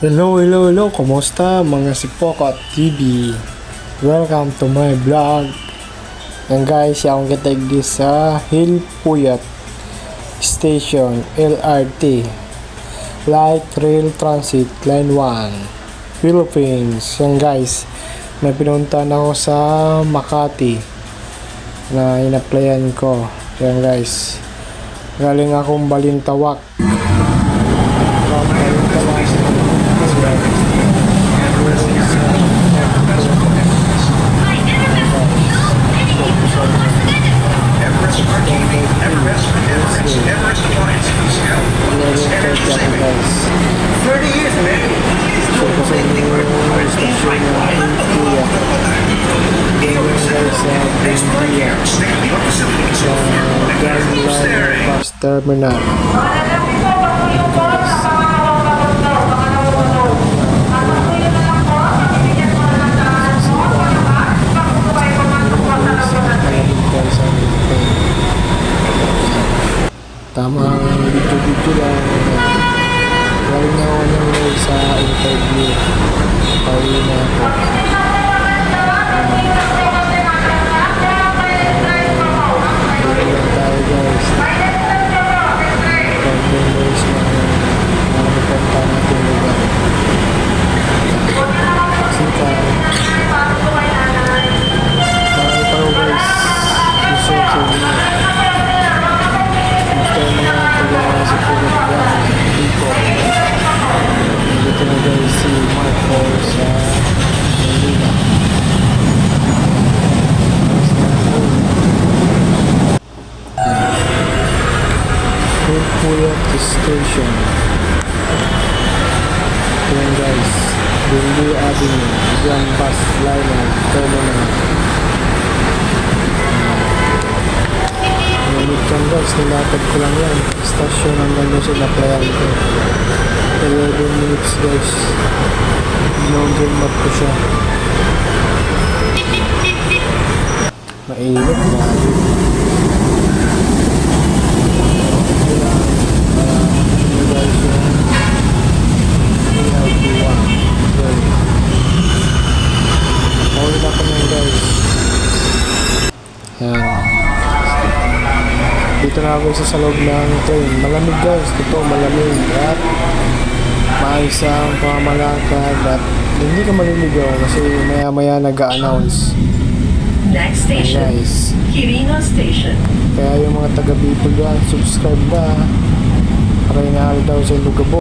Hello, kumusta mga Sipokot TV? Welcome to my vlog. And guys, akong kitag di sa Hilpuyat Station LRT Light Rail Transit Line 1 Philippines. Yan guys, may pinuntahan ako sa Makati na in-applyan ko. Yan guys, galing akong Balintawak. Bus terminal. Tama video lang. Galing na ako ng sa interview. Pauwi na ako. Dito lang tayo guys. Pag-members na napunta natin lugar. Sika. Marami pa ako guys. Gusto ko sa inyo. Dito na guys si Marco sa Manila. Hilpuyat Station. Ayan guys, Bindi Avenue, Grand Bus Liner Terminal. Ngunit yan guys, nilatag ko lang yan. Stasyon hanggang doon sa naplayan ko. 11 minutes guys. Ginong map ko siya. Mainit na. Dito na ako sa loob ng train. Malamig guys, totoo malamig at maayos ang pamamalakad at hindi ka maliligaw kasi maya nag-a-announce. Next station, guys, Quirino Station. Kaya yung mga taga-Bicol dyan, subscribe na para inaali daw sa Lugabo.